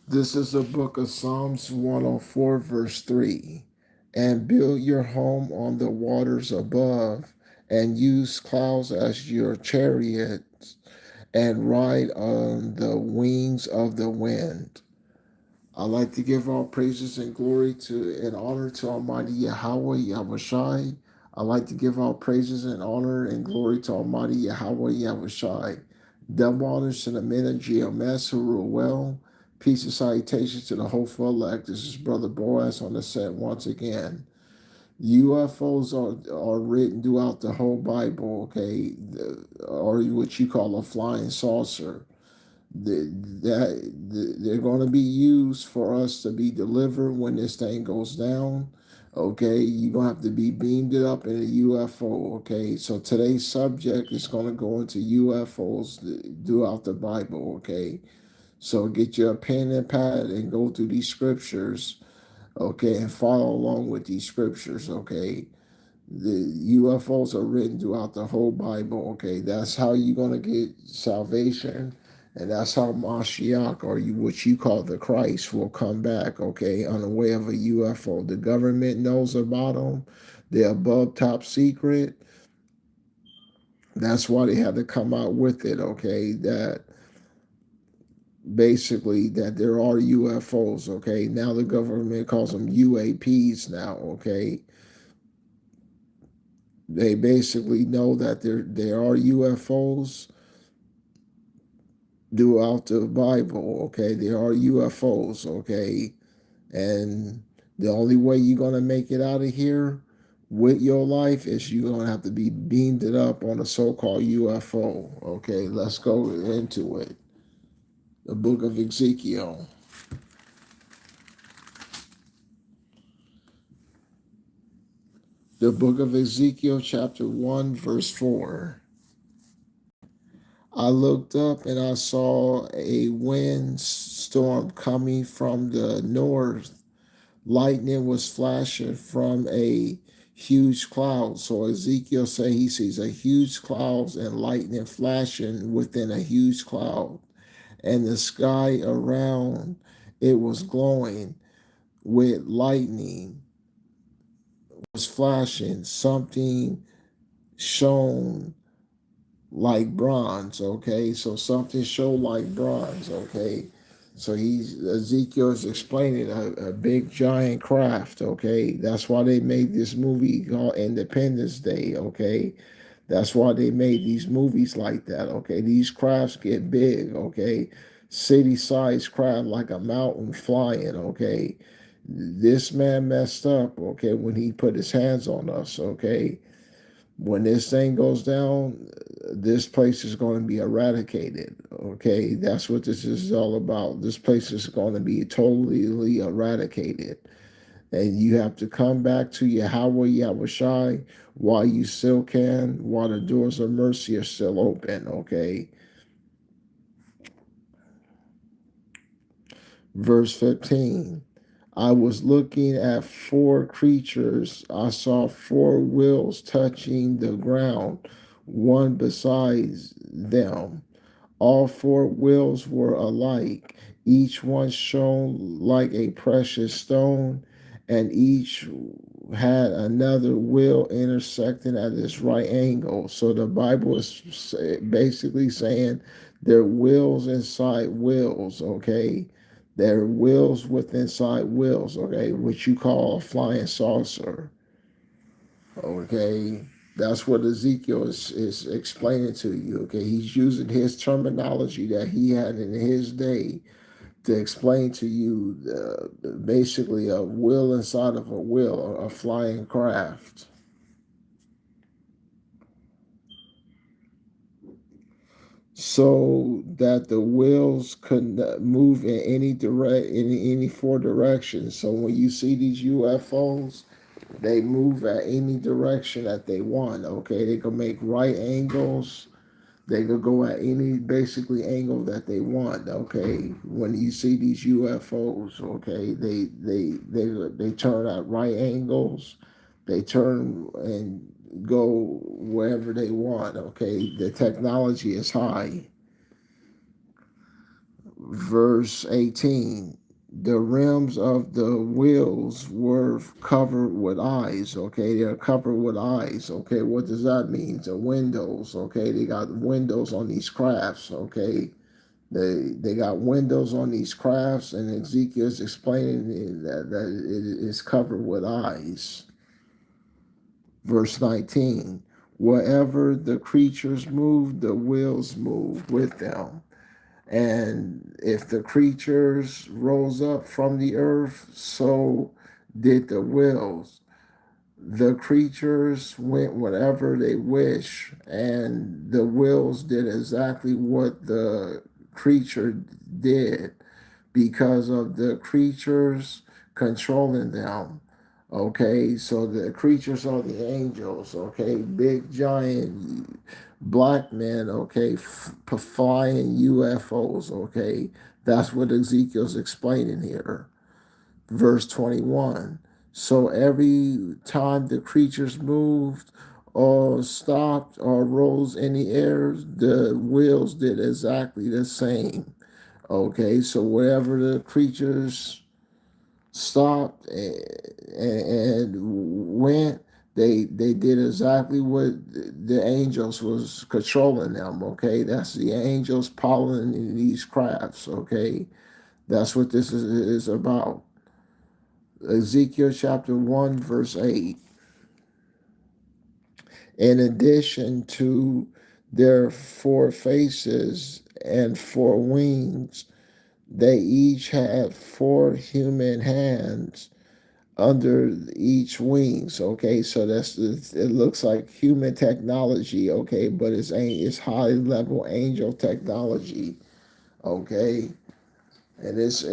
This is the book of Psalms 104, verse 3. And build your home on the waters above, and use clouds as your chariots, and ride on the wings of the wind. I like to give all praises and glory to and honor to Almighty Yahweh Yahushai. I like to give all praises and honor and glory to Almighty Yahweh Yahushai. Double honors to the men of GMS who rule well. Peace and salutations to the hopeful elect. This is Brother Boaz on the set once again. UFOs are written throughout the whole Bible, okay, or what you call a flying saucer. They're going to be used for us to be delivered when this thing goes down. Okay, you're going to have to be beamed it up in a UFO. Okay, so today's subject is going to go into UFOs throughout the Bible. Okay, so get your pen and pad and go through these scriptures. Okay, and follow along with these scriptures. Okay, the UFOs are written throughout the whole Bible. Okay, that's how you're going to get salvation. And that's how Mashiach, or what you call the Christ, will come back, okay, on the way of a UFO. The government knows about them. They're above top secret. That's why they had to come out with it, okay, that basically that there are UFOs, okay. Now the government calls them UAPs now, okay. They basically know that there are UFOs throughout the Bible, okay? There are UFOs, okay? And the only way you're going to make it out of here with your life is you're going to have to be beamed it up on a so-called UFO, okay? Let's go into it. The book of Ezekiel. The book of Ezekiel, chapter 1, verse 4. I looked up and I saw a windstorm coming from the north. Lightning was flashing from a huge cloud. So Ezekiel said he sees a huge cloud and lightning flashing within a huge cloud. And the sky around it was glowing with lightning, was flashing. Something shone like bronze, okay? So something showed like bronze, okay? So Ezekiel is explaining a big giant craft, okay? That's why they made this movie called Independence Day, okay? That's why they made these movies like that, okay? These crafts get big, okay? City-sized craft like a mountain flying, okay? This man messed up, okay, when he put his hands on us, okay? When this thing goes down, this place is going to be eradicated. Okay, that's what this is all about. This place is going to be totally eradicated. And you have to come back to Yahweh Yahushai while you still can, while the doors of mercy are still open. Okay. Verse 15. I was looking at four creatures. I saw four wheels touching the ground, one besides them. All four wheels were alike. Each one shone like a precious stone, and each had another wheel intersecting at its right angle. So the Bible is basically saying there are wheels inside wheels, okay? There are wheels with inside wheels, okay, which you call a flying saucer, okay? That's what Ezekiel is explaining to you, okay? He's using his terminology that he had in his day to explain to you basically a wheel inside of a wheel, a flying craft. So that the wheels could move in any four directions. So when you see these UFOs, they move at any direction that they want. Okay, they can make right angles. They could go at any basically angle that they want. Okay, when you see these UFOs, okay, they turn at right angles. They turn and go wherever they want. Okay, the technology is high. Verse 18, the rims of the wheels were covered with eyes. Okay, they're covered with eyes. Okay, what does that mean? The windows. Okay, they got windows on these crafts. Okay, they got windows on these crafts, and Ezekiel's explaining that it is covered with eyes. Verse 19, wherever the creatures moved, the wheels moved with them. And if the creatures rose up from the earth, so did the wheels. The creatures went wherever they wish, and the wheels did exactly what the creature did because of the creatures controlling them. Okay, so the creatures are the angels. Okay, big giant black men. Okay, flying UFOs. Okay, that's what Ezekiel's explaining here. Verse 21. So every time the creatures moved or stopped or rose in the air, the wheels did exactly the same. Okay, so wherever the creatures stopped and went, they did exactly what the angels was controlling them. Okay, that's the angels piloting these crafts. Okay, that's what this is about. Ezekiel chapter 1, verse 8. In addition to their four faces and four wings, they each had four human hands under each wings. Okay, so it looks like human technology. Okay, but it's high level angel technology. Okay, and these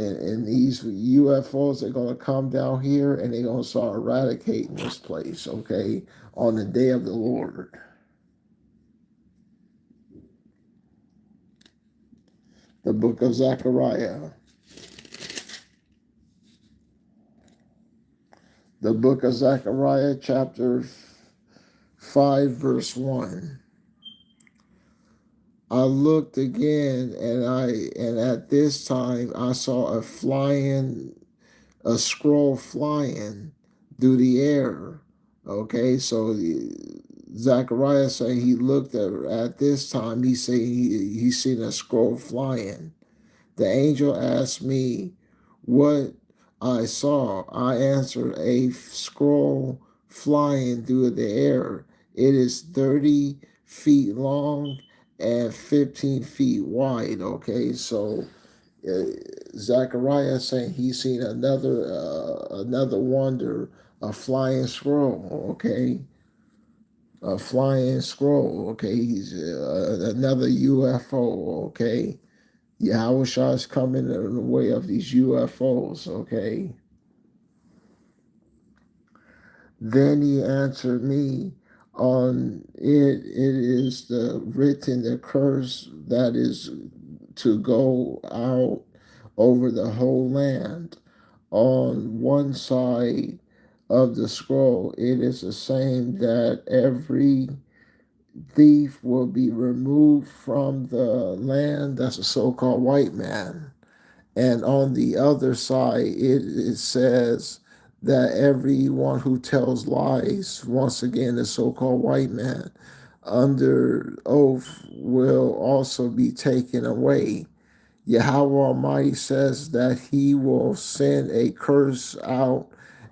UFOs are gonna come down here and they're gonna start eradicating this place. Okay, on the day of the Lord. The book of Zechariah. The book of Zechariah, chapter 5, verse 1. I looked again, and at this time I saw a scroll flying through the air. Okay, so Zechariah saying he looked at this time, he said he seen a scroll flying. The angel asked me what I saw. I answered, a scroll flying through the air. It is 30 feet long and 15 feet wide. Okay, so uh, Zechariah saying he's seen another wonder, a flying scroll. Okay, a flying scroll. Okay, he's another UFO. Okay, Yahusha is coming in the way of these UFOs, okay? Then he answered me on it. It is the curse that is to go out over the whole land. On one side of the scroll, it is the same that every thief will be removed from the land. That's a so-called white man. And on the other side, it says that everyone who tells lies, once again, the so called white man, under oath will also be taken away. Yahweh Almighty says that he will send a curse out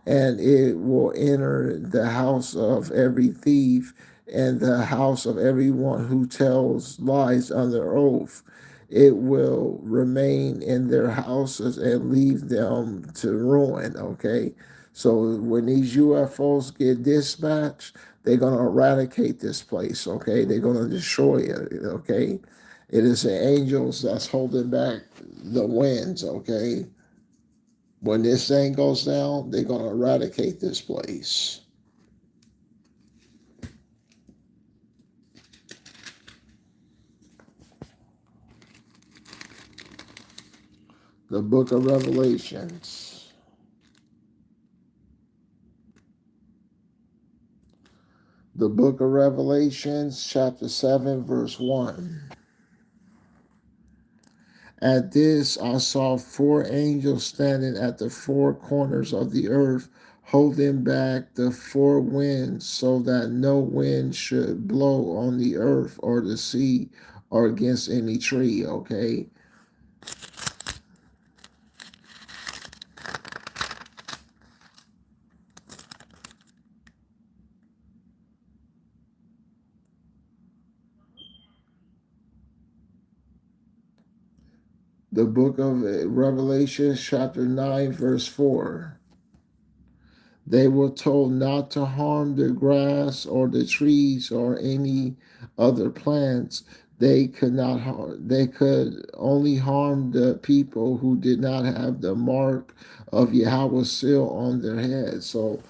and it will enter the house of every thief and the house of everyone who tells lies under oath. It will remain in their houses and leave them to ruin. Okay. So when these UFOs get dispatched, they're going to eradicate this place. Okay. They're going to destroy it. Okay. It is the angels that's holding back the winds, okay? When this thing goes down, they're going to eradicate this place. The book of Revelations. The book of Revelations, chapter 7, verse 1. At this I saw four angels standing at the four corners of the earth, holding back the four winds, so that no wind should blow on the earth or the sea or against any tree. Okay. The book of Revelation, chapter 9, verse 4. They were told not to harm the grass or the trees or any other plants. They could not harm, they could only harm the people who did not have the mark of Yahweh's seal on their heads. So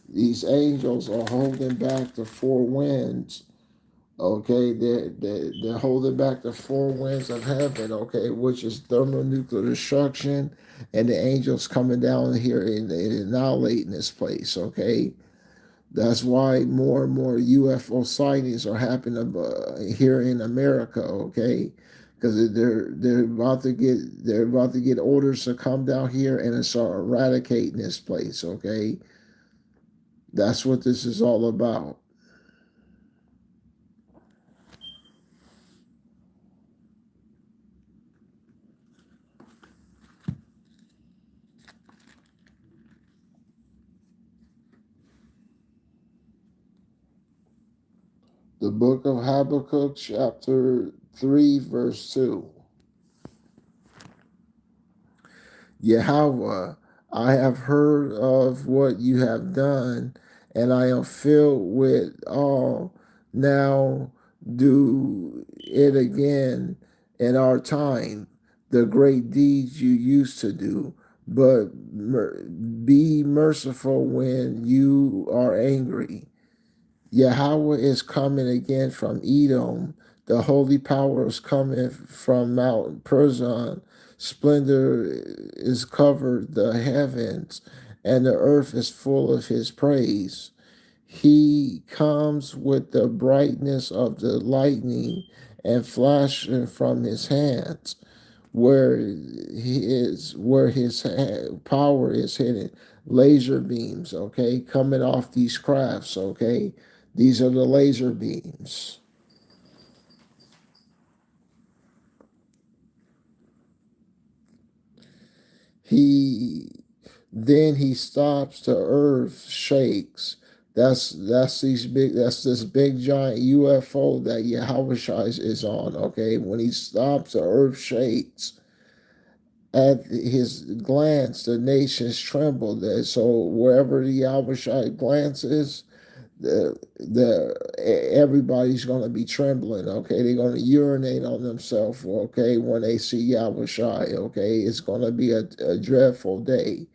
these angels are holding back the four winds. Okay, they're holding back the four winds of heaven, okay, which is thermonuclear destruction, and the angels coming down here and annihilating this place, okay? That's why more and more UFO sightings are happening here in America, okay? Because they're about to get orders to come down here and start eradicating this place, okay? That's what this is all about. The book of Habakkuk, chapter 3, verse 2. Yahweh, I have heard of what you have done, and I am filled with awe. Now do it again in our time, the great deeds you used to do, but be merciful when you are angry. Yahweh is coming again from Edom. The holy power is coming from Mount Perzon. Splendor is covered the heavens, and the earth is full of his praise. He comes with the brightness of the lightning and flashing from his hands where his power is hidden. Laser beams, okay, coming off these crafts, okay. These are the laser beams. He then he stops, the earth shakes. That's this big giant UFO that Yahweh is on, okay. When he stops, the earth shakes. At his glance, the nations trembled. So wherever the Yahweh glances, everybody's going to be trembling. Okay, they're going to urinate on themselves. Okay, when they see Yahweh, okay, it's going to be a dreadful day.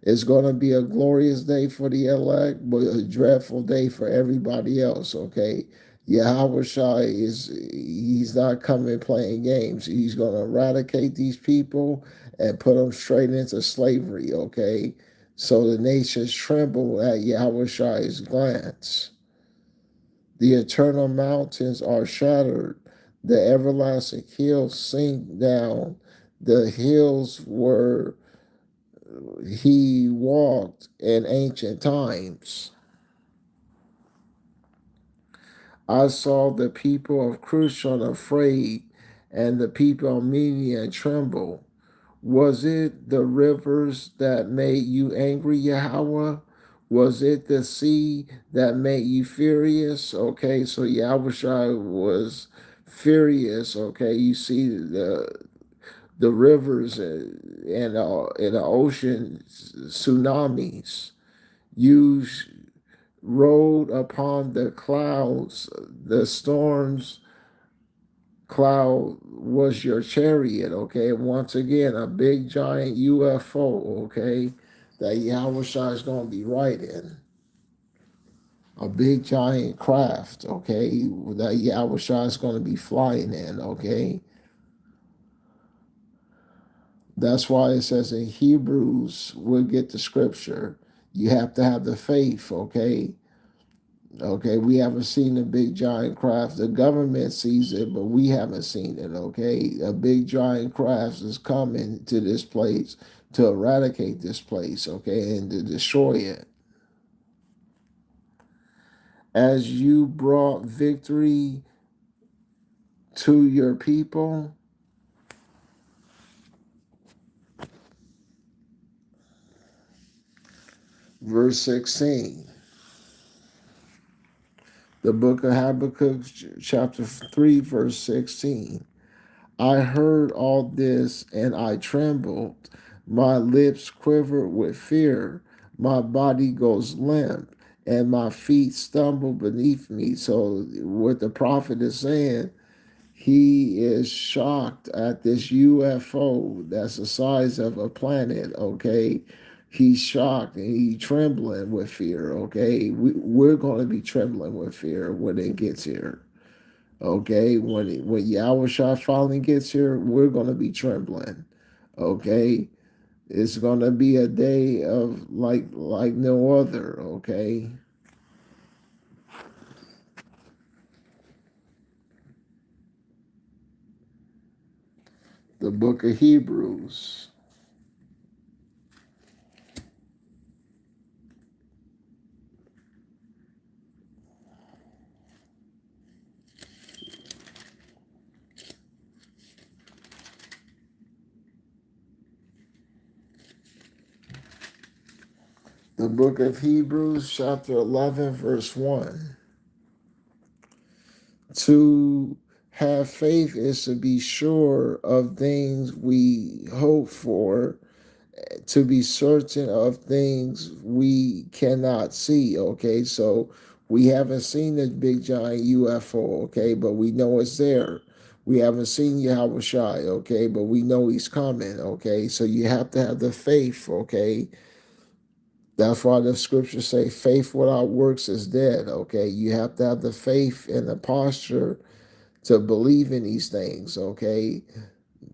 It's going to be a glorious day for the elect, but a dreadful day for everybody else, okay? Yahweh Shai he's not coming playing games. He's going to eradicate these people and put them straight into slavery, okay? So the nations tremble at Yahweh Shai's glance. The eternal mountains are shattered. The everlasting hills sink down. The hills were he walked in ancient times. I saw the people of Crushon afraid, and the people of Media tremble. Was it the rivers that made you angry, Yahweh? Was it the sea that made you furious? Okay, so Yahweh was furious. Okay, you see the rivers and the ocean tsunamis. You rode upon the clouds. The storm's cloud was your chariot, okay? Once again, a big giant UFO, okay? That Yahweh is going to be riding. A big giant craft, okay? That Yahweh is going to be flying in, okay? That's why it says in Hebrews, we'll get the scripture. You have to have the faith, okay? Okay, we haven't seen the big giant craft. The government sees it, but we haven't seen it. Okay, a big giant craft is coming to this place to eradicate this place. Okay, and to destroy it. As you brought victory to your people, verse 16. The book of Habakkuk, chapter 3, verse 16. I heard all this and I trembled. My lips quivered with fear. My body goes limp and my feet stumble beneath me. So, what the prophet is saying, he is shocked at this UFO that's the size of a planet, okay? He's shocked and he's trembling with fear, okay? We're going to be trembling with fear when it gets here. Okay, when Yahweh finally gets here, we're gonna be trembling. Okay, it's gonna be a day of like no other. Okay, the book of Hebrews, the book of Hebrews, chapter 11, verse 1. To have faith is to be sure of things we hope for, to be certain of things we cannot see. Okay, so we haven't seen this big giant UFO, okay, but we know it's there. We haven't seen Yahweh Shai, okay, but we know he's coming, okay. So you have to have the faith, okay. That's why the scriptures say faith without works is dead, okay. You have to have the faith and the posture to believe in these things, okay,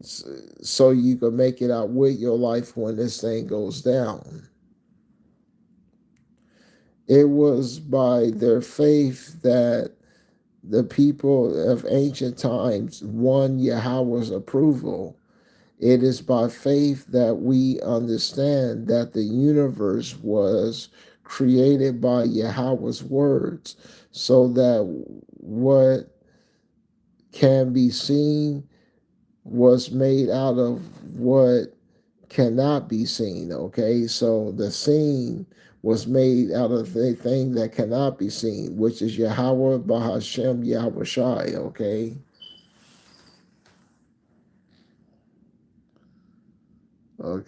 so you can make it out with your life when this thing goes down. It was by their faith that the people of ancient times won Yahweh's approval. It is by faith that we understand that the universe was created by Yahweh's words, so that what can be seen was made out of what cannot be seen. Okay, so the seen was made out of the thing that cannot be seen, which is Yahweh Bahashem Yahweh Shai. Okay,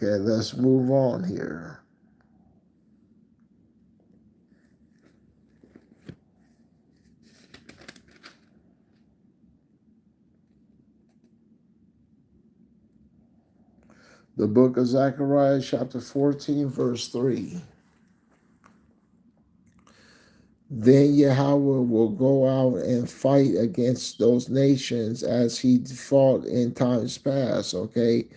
let's move on here. The book of Zechariah, chapter 14, verse 3. Then Yahweh will go out and fight against those nations as he fought in times past, okay?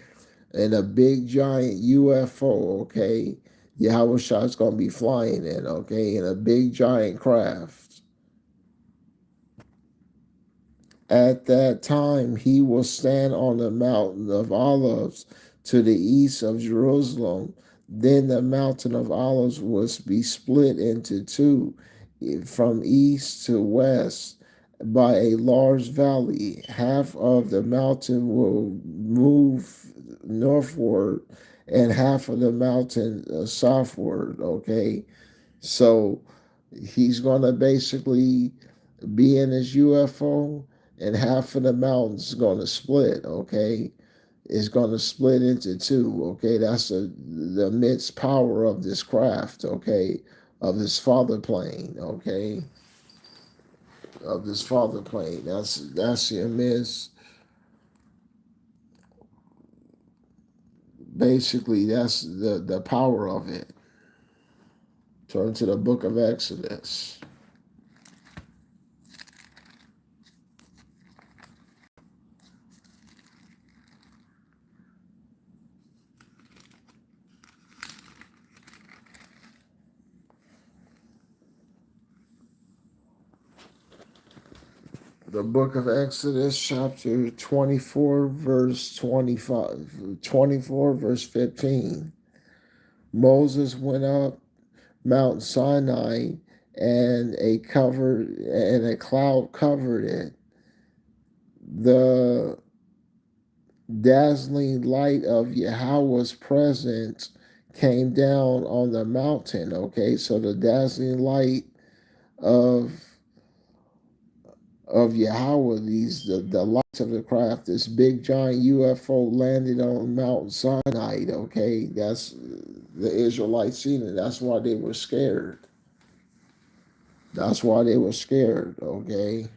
And a big giant UFO, okay? Yahweh Shai's going to be flying in, okay? In a big giant craft. At that time, he will stand on the mountain of Olives to the east of Jerusalem. Then the mountain of Olives will be split into two from east to west by a large valley. Half of the mountain will move northward and half of the mountain southward. Okay, so he's going to basically be in his UFO, and half of the mountain's going to split. Okay, it's going to split into two. Okay, that's the immense power of this craft. Okay, of this father plane. Okay, of this father plane. That's the immense. Basically, that's the power of it. Turn to the book of Exodus. The book of Exodus, chapter 24, verse 25, 24, verse 15. Moses went up Mount Sinai, and a cloud covered it. The dazzling light of Yahweh's presence came down on the mountain. Okay, so the dazzling light of Yahweh, the lights of the craft, this big giant UFO landed on Mount Sinai. Okay, that's the Israelites seen it. That's why they were scared. That's why they were scared. Okay.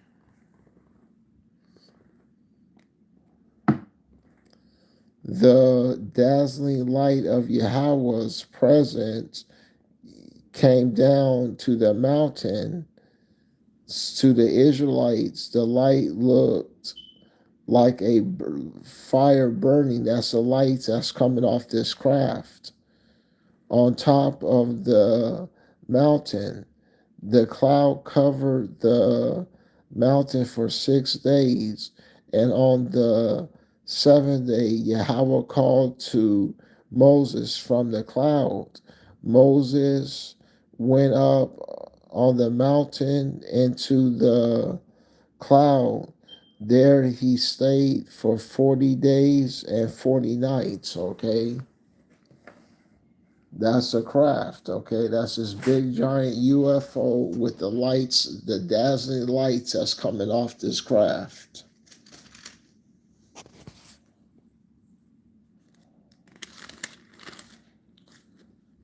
The dazzling light of Yahweh's presence came down to the mountain. To the Israelites, the light looked like a fire burning. That's the lights that's coming off this craft. On top of the mountain, the cloud covered the mountain for 6 days, and on the seventh day, Yahweh called to Moses from the cloud. Moses went up on the mountain into the cloud. There he stayed for 40 days and 40 nights, okay? That's a craft, okay? That's this big giant UFO with the lights, the dazzling lights that's coming off this craft.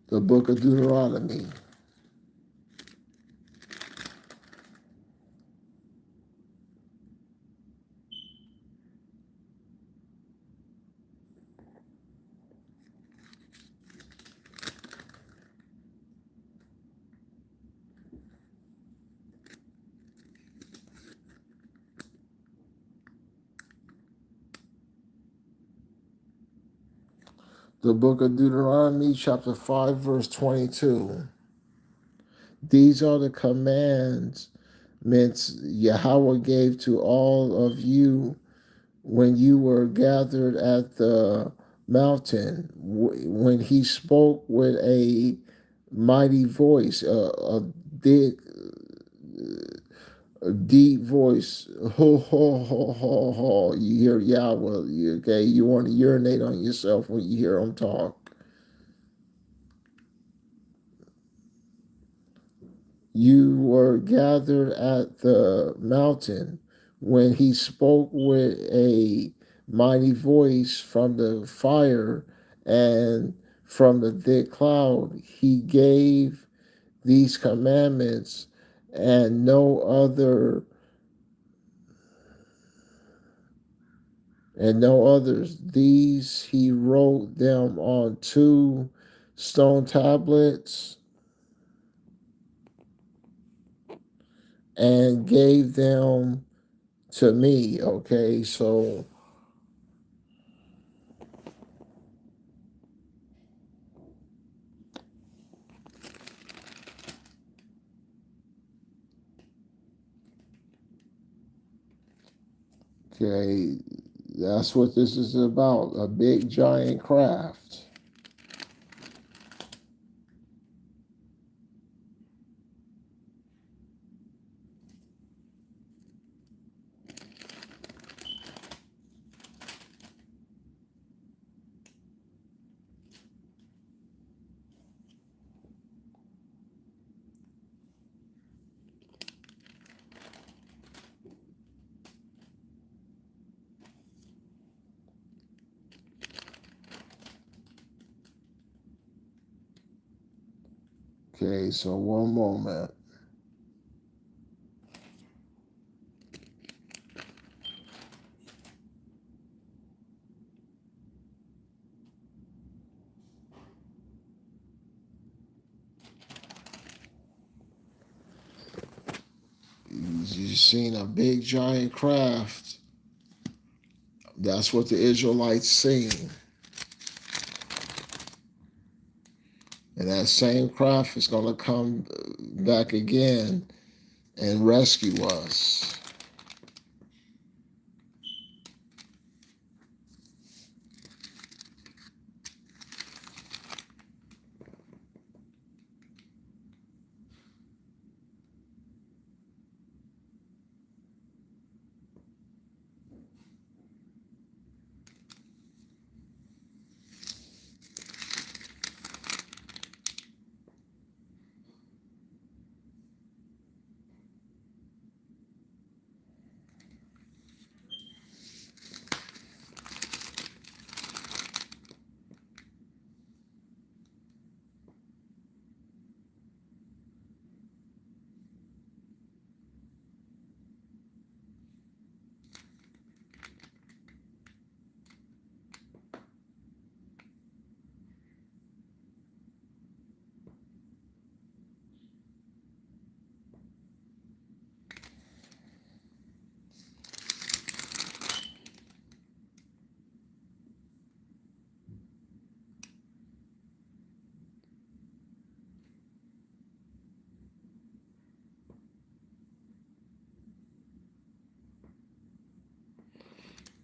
The book of Deuteronomy. The book of Deuteronomy, chapter 5, verse 22. These are the commandments Yahweh gave to all of you when you were gathered at the mountain, when he spoke with a mighty voice, a deep voice. Ho, ho, ho, ho, ho. You hear Yahweh, okay? You want to urinate on yourself when you hear him talk. You were gathered at the mountain when he spoke with a mighty voice from the fire and from the thick cloud. He gave these commandments and no others. These he wrote them on 2 stone tablets and gave them to me. Okay, so okay, that's what this is about, a big giant craft. Okay, so one moment. You've seen a big giant craft. That's what the Israelites seen. And that same craft is going to come back again and rescue us.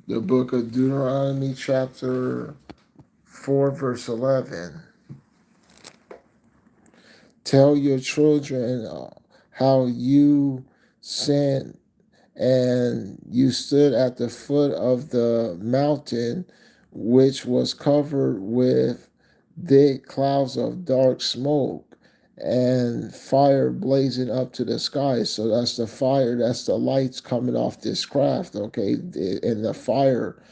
The book of Deuteronomy, chapter 4, verse 11. Tell your children how you sinned and you stood at the foot of the mountain, which was covered with thick clouds of dark smoke and fire blazing up to the sky. So that's the fire, that's the lights coming off this craft, okay? And the fire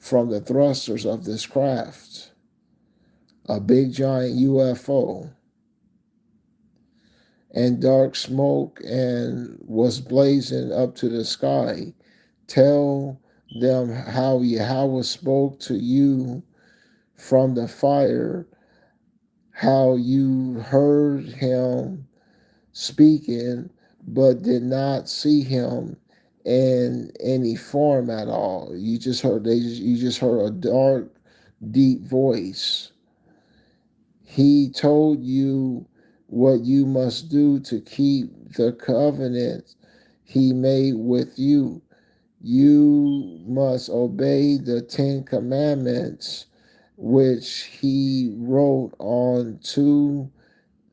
from the thrusters of this craft. A big giant UFO. And dark smoke and was blazing up to the sky. Tell them how Yahweh spoke to you from the fire, how you heard him speaking, but did not see him in any form at all. You just heard a dark, deep voice. He told you what you must do to keep the covenant he made with you. You must obey the 10 Commandments, which he wrote on 2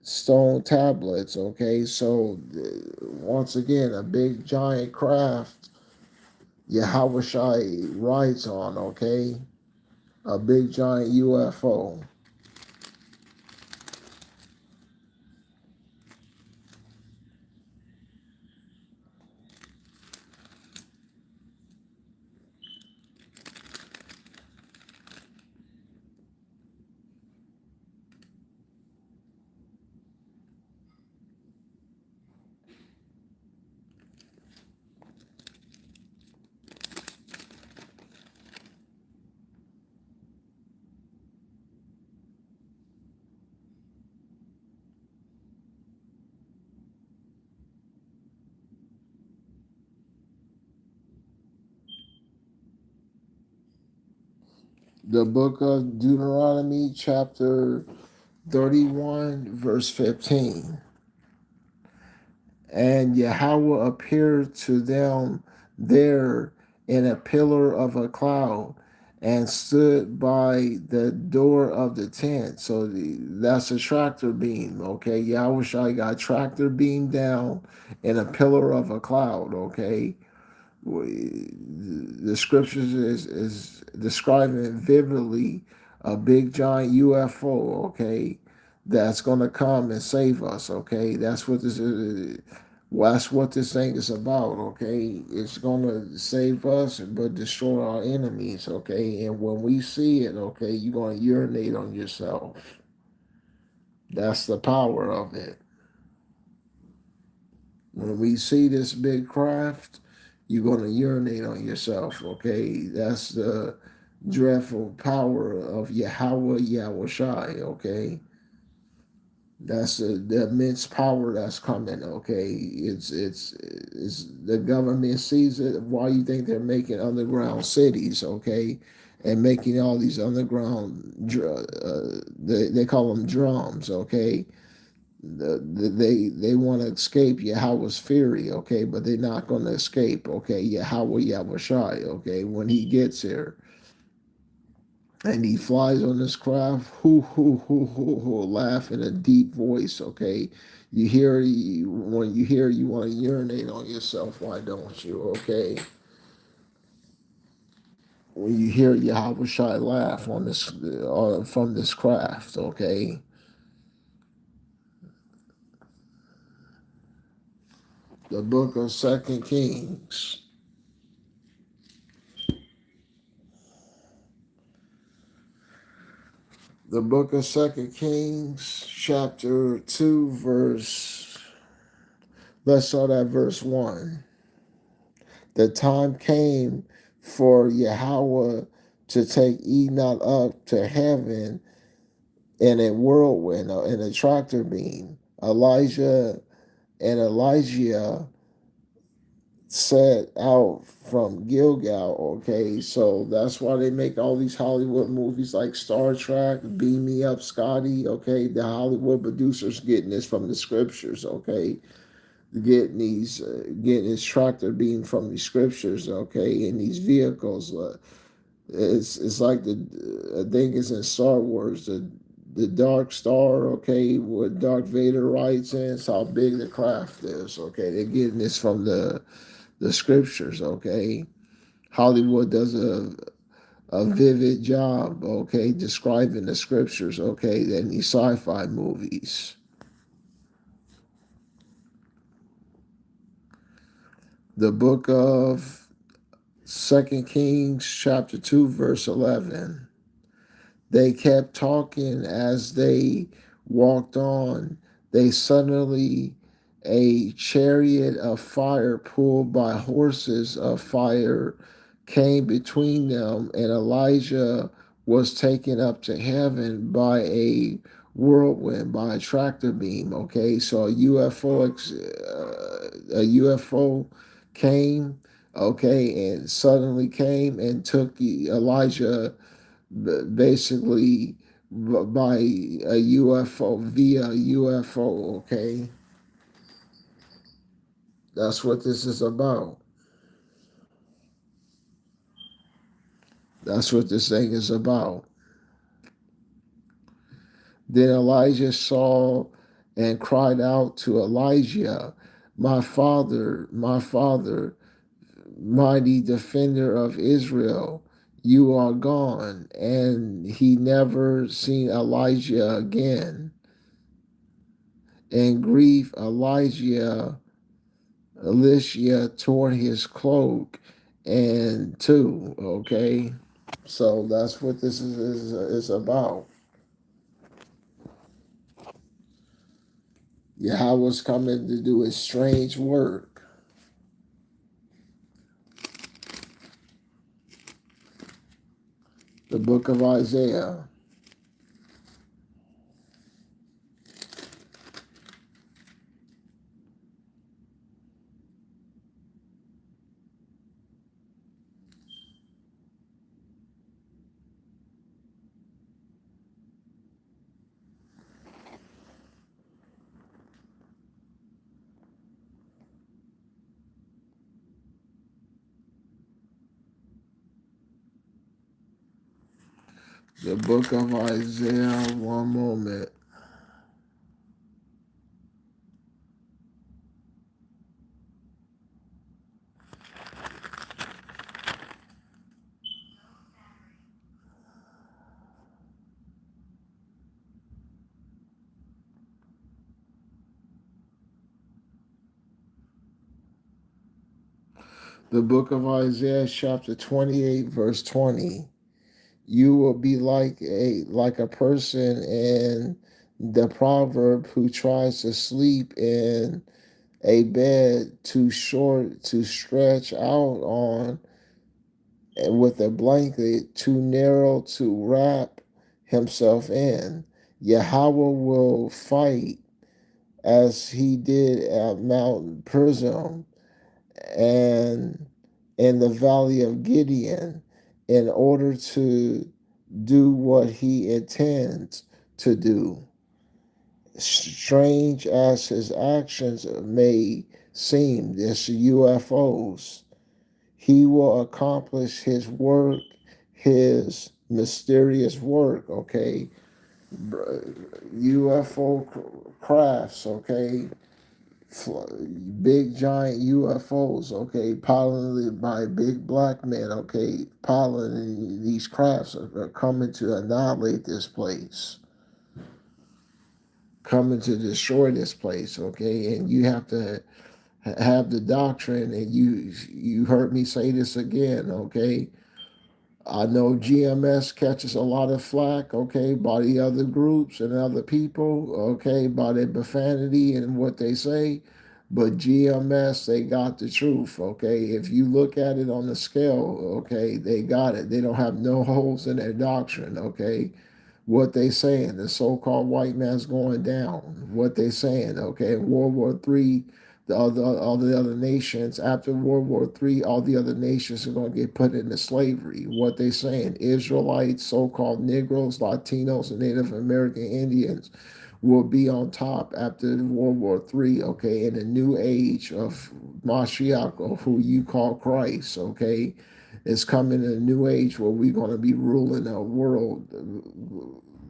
stone tablets. Okay, so once again, a big giant craft Yahweh Shai rides on. Okay, a big giant UFO. The book of Deuteronomy, chapter 31, verse 15. And Yahweh appeared to them there in a pillar of a cloud and stood by the door of the tent. So that's a tractor beam, okay? Yahweh Shai got tractor beam down in a pillar of a cloud, okay? The scriptures is describing vividly a big giant UFO, okay, that's gonna come and save us, okay. That's what this is. That's what this thing is about, okay. It's gonna save us but destroy our enemies, okay. And when we see it, okay, you're gonna urinate on yourself. That's the power of it. When we see this big craft, you're going to urinate on yourself, okay? That's the dreadful power of Yahweh Yahweh Shai, okay? That's the immense power that's coming, okay? It's the government sees it. Why you think they're making underground cities, okay? And making all these underground, they call them drums, okay? They want to escape Yahweh's fury, okay, but they're not going to escape, okay, Yahweh Yahweh Shai, okay, when he gets here and he flies on this craft, laugh in a deep voice, okay. When you hear, you want to urinate on yourself. Why don't you, okay? When you hear Yahweh Shai laugh on this from this craft, okay. The book of Second Kings. The book of Second Kings, chapter 2, verse, let's start at verse 1. The time came for Yahweh to take Enoch up to heaven in a whirlwind, in a tractor beam. Elijah and Elijah set out from Gilgal, okay? So that's why they make all these Hollywood movies like Star Trek, Beam Me Up, Scotty, okay? The Hollywood producers getting this from the scriptures, okay? getting his tractor beam from these scriptures, okay, in these vehicles. It's like I think it's in Star Wars, the Dark Star, okay, what Darth Vader writes in, it's how big the craft is, okay. They're getting this from the scriptures, okay. Hollywood does a vivid job, okay, describing the scriptures, okay, than these sci-fi movies. The book of 2 Kings chapter 2 verse 11. They kept talking as they walked on. They suddenly a chariot of fire pulled by horses of fire came between them, and Elijah was taken up to heaven by a whirlwind, by a tractor beam. Okay, so a UFO came, okay, and suddenly came and took Elijah basically by a UFO, via UFO, okay? That's what this is about. That's what this thing is about. Then Elijah saw and cried out to Elijah, my father, mighty defender of Israel, you are gone. And he never seen Elijah again. In grief, Alicia tore his cloak and two, okay? So that's what this is about. Yahweh's coming to do his strange work. The book of Isaiah. The book of Isaiah, one moment. The book of Isaiah, chapter 28, verse 20. You will be like a person in the proverb who tries to sleep in a bed too short to stretch out on, and with a blanket too narrow to wrap himself in. Yahweh will fight as he did at Mount Perizim and in the valley of Gideon in order to do what he intends to do. Strange as his actions may seem, this UFOs, he will accomplish his work, his mysterious work, okay? UFO crafts, okay? Big giant UFOs, okay, piloted by big black men, okay, piloting these crafts are coming to annihilate this place, coming to destroy this place, okay, and you have to have the doctrine, and you heard me say this again, okay. I know GMS catches a lot of flack, okay, by the other groups and other people, okay, by their profanity and what they say. But GMS, they got the truth, okay. If you look at it on the scale, okay, they got it. They don't have no holes in their doctrine, okay. What they saying, the so-called white man's going down. What they saying, okay. World War III, all the other nations after World War III, all the other nations are going to get put into slavery. What they saying, Israelites, so-called Negroes, Latinos, and Native American Indians will be on top after World War III, okay, in the new age of Mashiach, or who you call Christ, okay. It's coming in a new age where we're going to be ruling the world.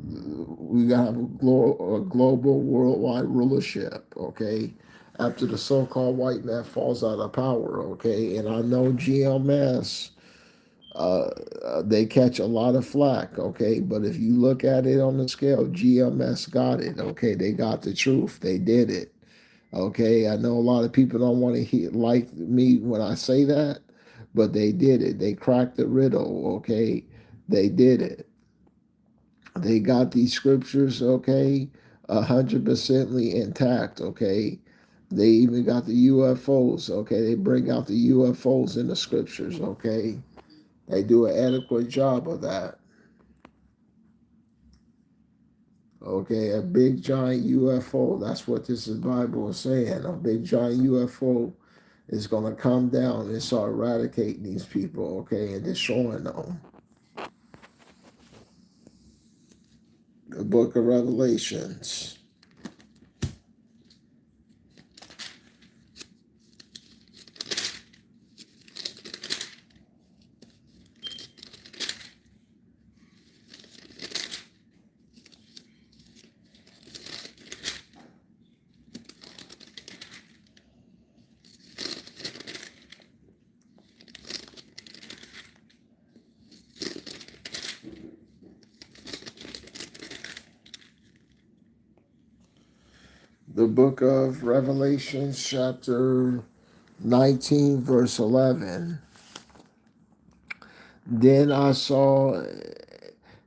We got to have a global, worldwide rulership, okay, after the so-called white man falls out of power, okay. And I know GMS, they catch a lot of flack, okay, but if you look at it on the scale, GMS got it, okay. They got the truth. They did it, okay. I know a lot of people don't want to hear like me when I say that, but they did it. They cracked the riddle, okay. They did it. They got these scriptures, okay, 100% intact, okay. They even got the UFOs, okay. They bring out the UFOs in the scriptures, okay. They do an adequate job of that. Okay, a big giant UFO. That's what this is Bible is saying. A big giant UFO is going to come down and start eradicating these people, okay, and destroying them. The book of Revelations. The book of Revelation, chapter 19, verse 11. Then I saw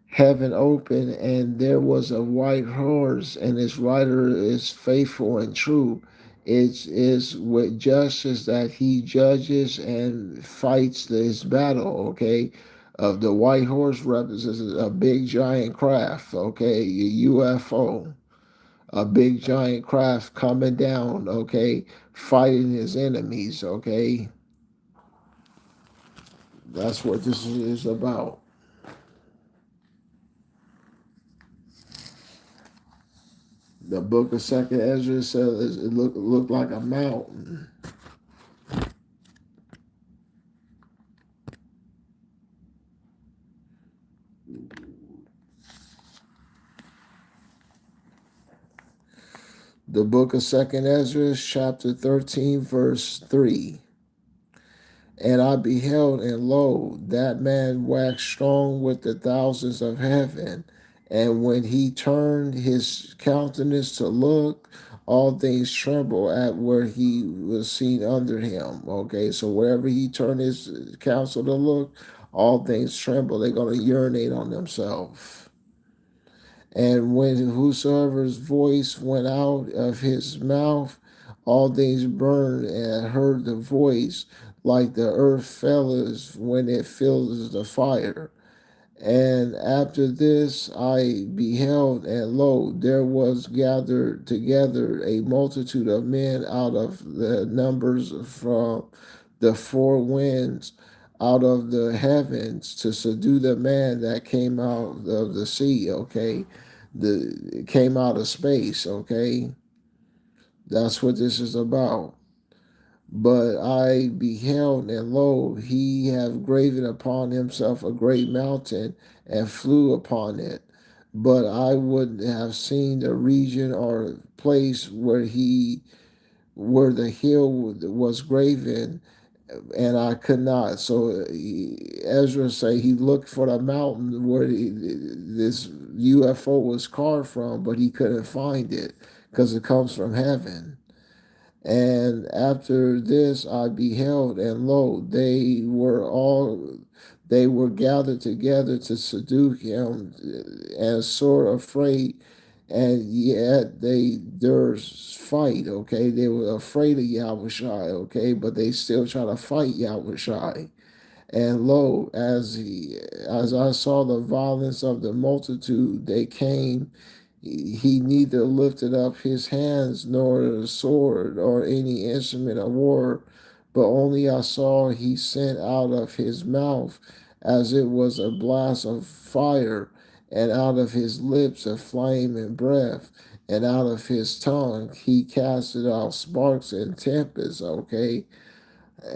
heaven open, and there was a white horse, and its rider is faithful and true. It is with justice that he judges and fights his battle, okay? Of the white horse represents a big giant craft, okay? A UFO, a big giant craft coming down, okay? Fighting his enemies, okay? That's what this is about. The book of Second Ezra says it looked like a mountain. The book of Second Ezra, chapter 13, verse 3. And I beheld, and lo, that man waxed strong with the thousands of heaven. And when he turned his countenance to look, all things tremble at where he was seen under him. Okay, so wherever he turned his counsel to look, all things tremble. They're going to urinate on themselves. And when whosoever's voice went out of his mouth, all things burned, and I heard the voice like the earth fellers when it fills the fire. And after this I beheld, and lo, there was gathered together a multitude of men out of the numbers from the four winds, out of the heavens, to subdue the man that came out of the sea, okay? Came out of space, okay? That's what this is about. But I beheld, and lo, he have graven upon himself a great mountain, and flew upon it. But I would have seen the region or place where the hill was graven, and I could not. So Ezra say he looked for the mountain where this UFO was carved from, but he couldn't find it because it comes from heaven. And after this I beheld, and lo, they were gathered together to subdue him, and sore afraid, and yet they durst fight, okay? They were afraid of Yahushai, okay? But they still try to fight Yahushai. And lo, as I saw the violence of the multitude, they came. He neither lifted up his hands nor a sword or any instrument of war, but only I saw he sent out of his mouth as it was a blast of fire, and out of his lips a flame and breath. and out of his tongue he casted out sparks and tempests, okay?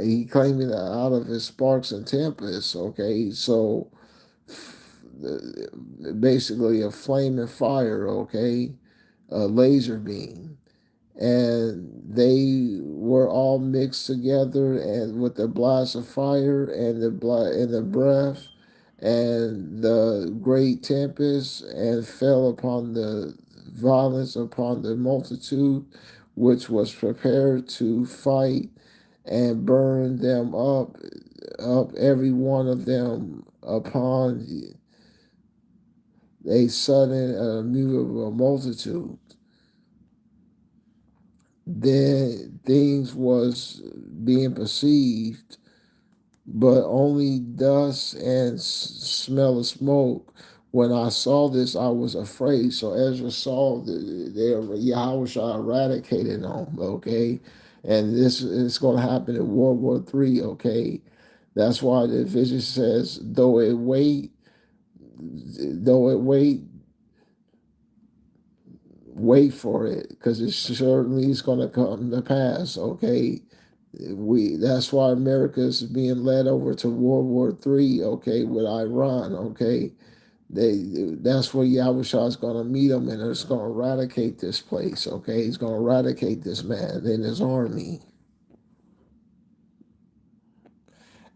He claiming that out of his sparks and tempests, okay? So basically a flame and fire, okay? A laser beam. And they were all mixed together and with the blast of fire and the breath and the great tempest, and fell upon the violence upon the multitude which was prepared to fight, and burned them up every one of them upon a sudden and immutable multitude. Then things was being perceived, but only dust and smell of smoke. When I saw this, I was afraid. So Ezra saw Yahweh eradicated them, okay? And this is going to happen in World War III, okay? That's why the vision says, though it wait for it, because it certainly is going to come to pass, okay? That's why America is being led over to World War III, okay, with Iran, okay? That's where Yahushua is going to meet them, and it's going to eradicate this place, okay? He's going to eradicate this man and his army.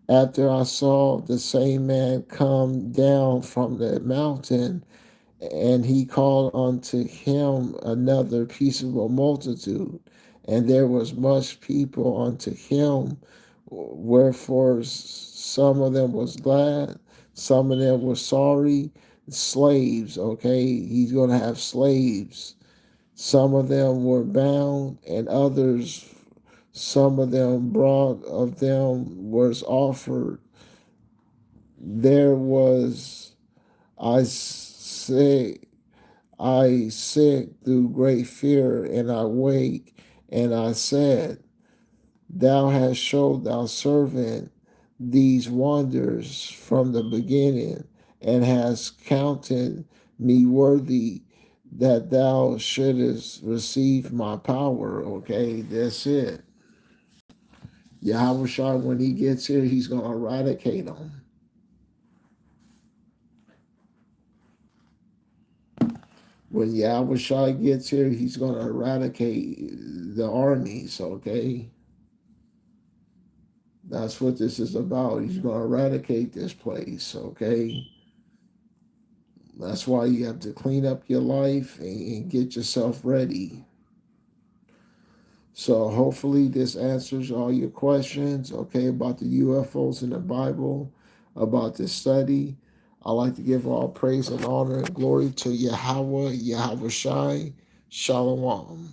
After I saw the same man come down from the mountain, and he called unto him another peaceable multitude, and there was much people unto him, wherefore some of them was glad, some of them were sorry. Slaves, okay? He's going to have slaves. Some of them were bound, and others, some of them brought of them was offered. There was, I say, I sick through great fear, and I wake, and I said, Thou hast showed thy servant these wonders from the beginning, and hast counted me worthy that thou shouldest receive my power. Okay, that's it. Yahweh, when he gets here, he's going to eradicate them. When Yahweh gets here, he's going to eradicate the armies, okay? That's what this is about. He's going to eradicate this place, okay? That's why you have to clean up your life and get yourself ready. So hopefully this answers all your questions, okay, about the UFOs in the Bible, about this study. I like to give all praise and honor and glory to Yahweh, Yahweh Shai. Shalom.